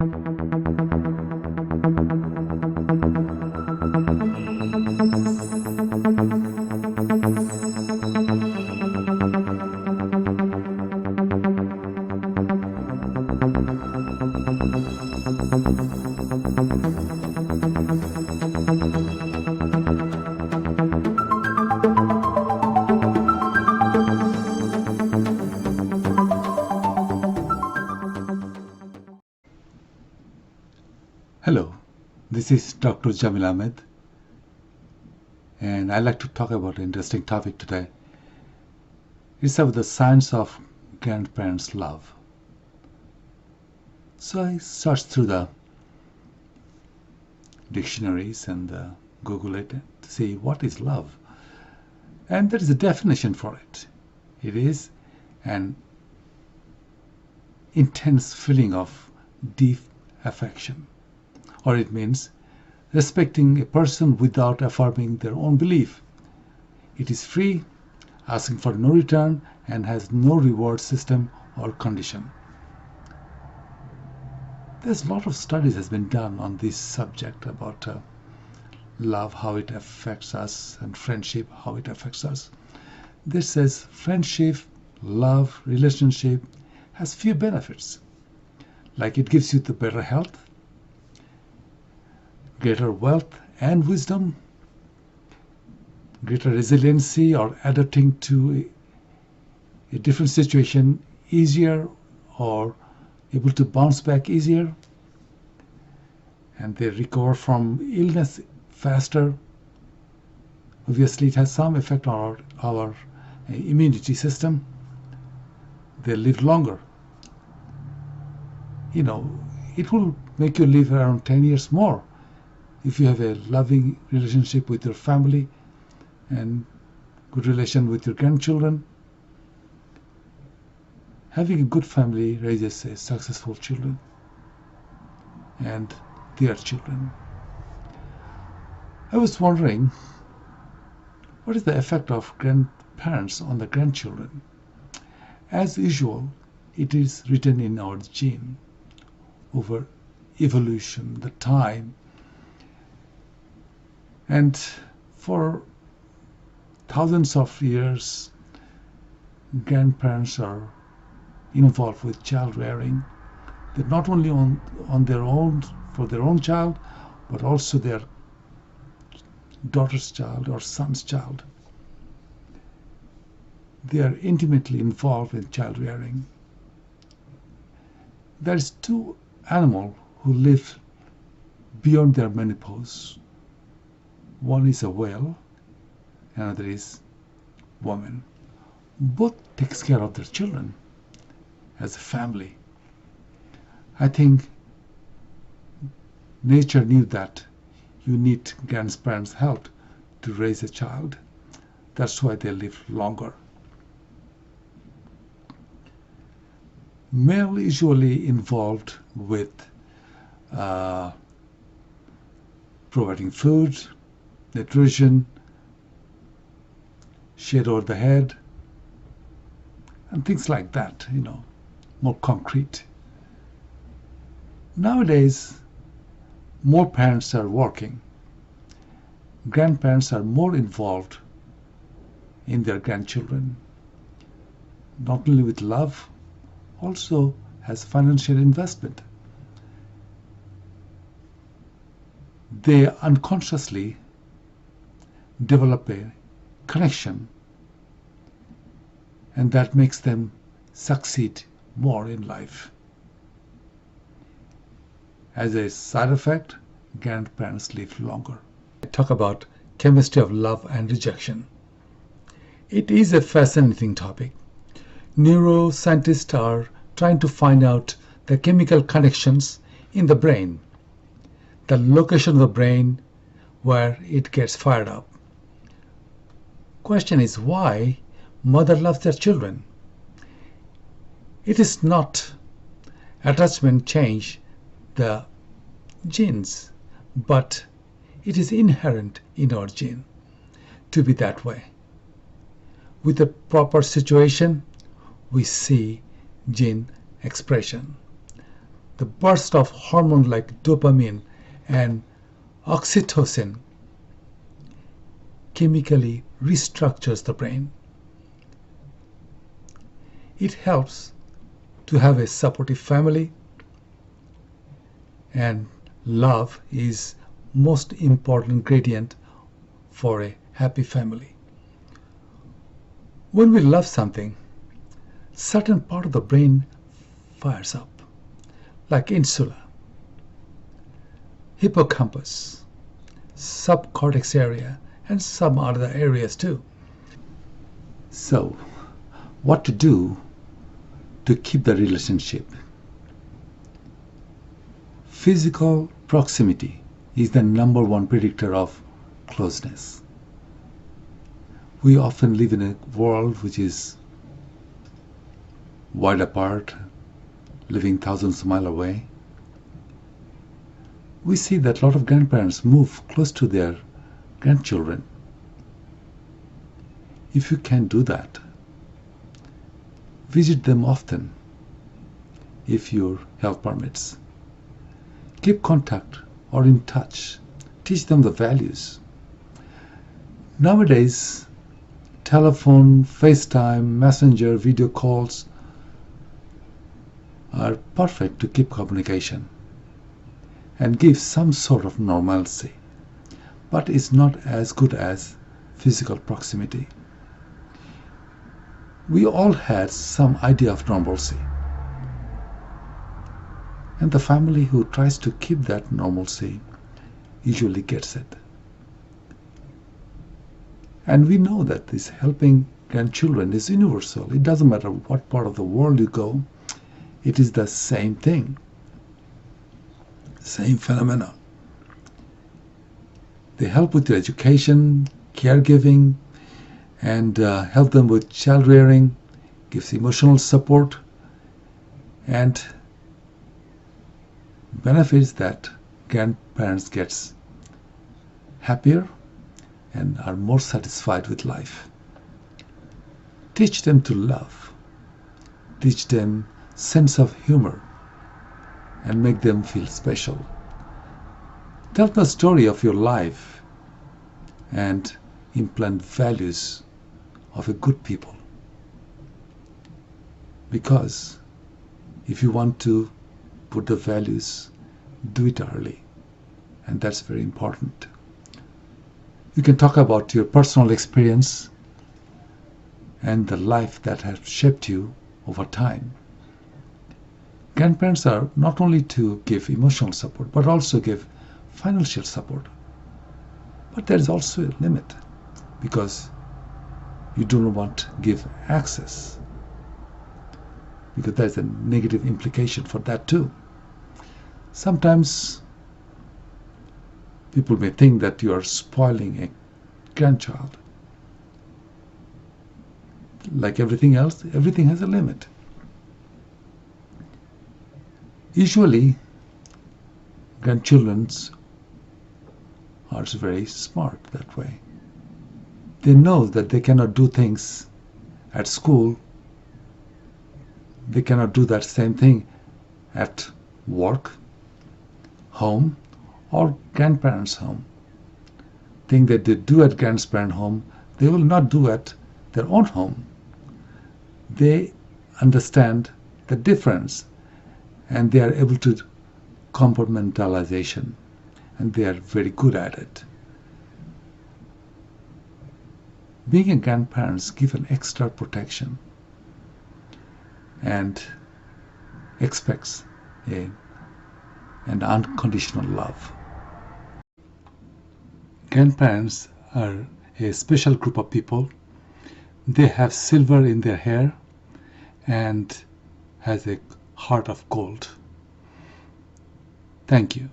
Hello, this is Dr. Jamil Ahmed, and I'd like to talk about an interesting topic today. It's about the science of grandparents' love. So I searched through the dictionaries and Google it to see what is love. And there is a definition for it. It is an intense feeling of deep affection. Or it means respecting a person without affirming their own belief. It is free, asking for no return, and has no reward system or condition. There's a lot of studies has been done on this subject about love, how it affects us, and friendship, how it affects us. This says friendship, love, relationship has few benefits. Like it gives you the better health, greater wealth and wisdom, greater resiliency or adapting to a different situation easier or able to bounce back easier, and they recover from illness faster. Obviously, it has some effect on our immunity system. They live longer. It will make you live around 10 years more if you have a loving relationship with your family and good relation with your grandchildren. Having a good family raises a successful children and their children. I was wondering, what is the effect of grandparents on the grandchildren? As usual, it is written in our gene over evolution, the time. And for thousands of years, grandparents are involved with child rearing. They're not only on their own, for their own child, but also their daughter's child or son's child. They are intimately involved in child rearing. There's two animals who live beyond their menopause. One is a whale, another is woman. Both takes care of their children as a family. I think nature knew that you need grandparents' help to raise a child. That's why they live longer. Male usually involved with providing food, nutrition, shade over the head, and things like that, more concrete. Nowadays, more parents are working. Grandparents are more involved in their grandchildren, not only with love, also as financial investment. They unconsciously develop a connection, and that makes them succeed more in life. As a side effect, grandparents live longer. I talk about chemistry of love and rejection. It is a fascinating topic. Neuroscientists are trying to find out the chemical connections in the brain, the location of the brain where it gets fired up. Question is why mother loves their children. It is not attachment change the genes, but it is inherent in our gene to be that way. With the proper situation, we see gene expression. the burst of hormones like dopamine and oxytocin chemically restructures the brain. It helps to have a supportive family, and love is most important ingredient for a happy family. When we love something, certain part of the brain fires up, like insula, hippocampus, subcortex area, and some other areas too. So, what to do to keep the relationship? Physical proximity is the number one predictor of closeness. We often live in a world which is wide apart, living thousands of miles away. We see that a lot of grandparents move close to their grandchildren. If you can do that, visit them often if your health permits. Keep contact or in touch. Teach them the values. Nowadays, telephone, FaceTime, Messenger, video calls are perfect to keep communication and give some sort of normalcy, but it's not as good as physical proximity. We all had some idea of normalcy, and the family who tries to keep that normalcy usually gets it. And we know that this helping grandchildren is universal. It doesn't matter what part of the world you go, it is the same thing, same phenomena. They help with their education, caregiving, and help them with child rearing, gives emotional support, and benefits that grandparents gets happier and are more satisfied with life. Teach them to love. Teach them sense of humor and make them feel special. Tell the story of your life and implant values of a good people. Because if you want to put the values, do it early, and that's very important. You can talk about your personal experience and the life that has shaped you over time. Grandparents are not only to give emotional support, but also give financial support. But there is also a limit, because you do not want to give access, because there's a negative implication for that too. Sometimes people may think that you are spoiling a grandchild. Like everything else, everything has a limit. Usually, grandchildren are very smart that way. They know that they cannot do things at school. They cannot do that same thing at work, home, or grandparents' home. Thing that they do at grandparents' home, they will not do at their own home. They understand the difference, and they are able to compartmentalization, and they are very good at it. Being a grandparents give an extra protection and expects an unconditional love. Grandparents are a special group of people. They have silver in their hair and has a heart of gold. Thank you.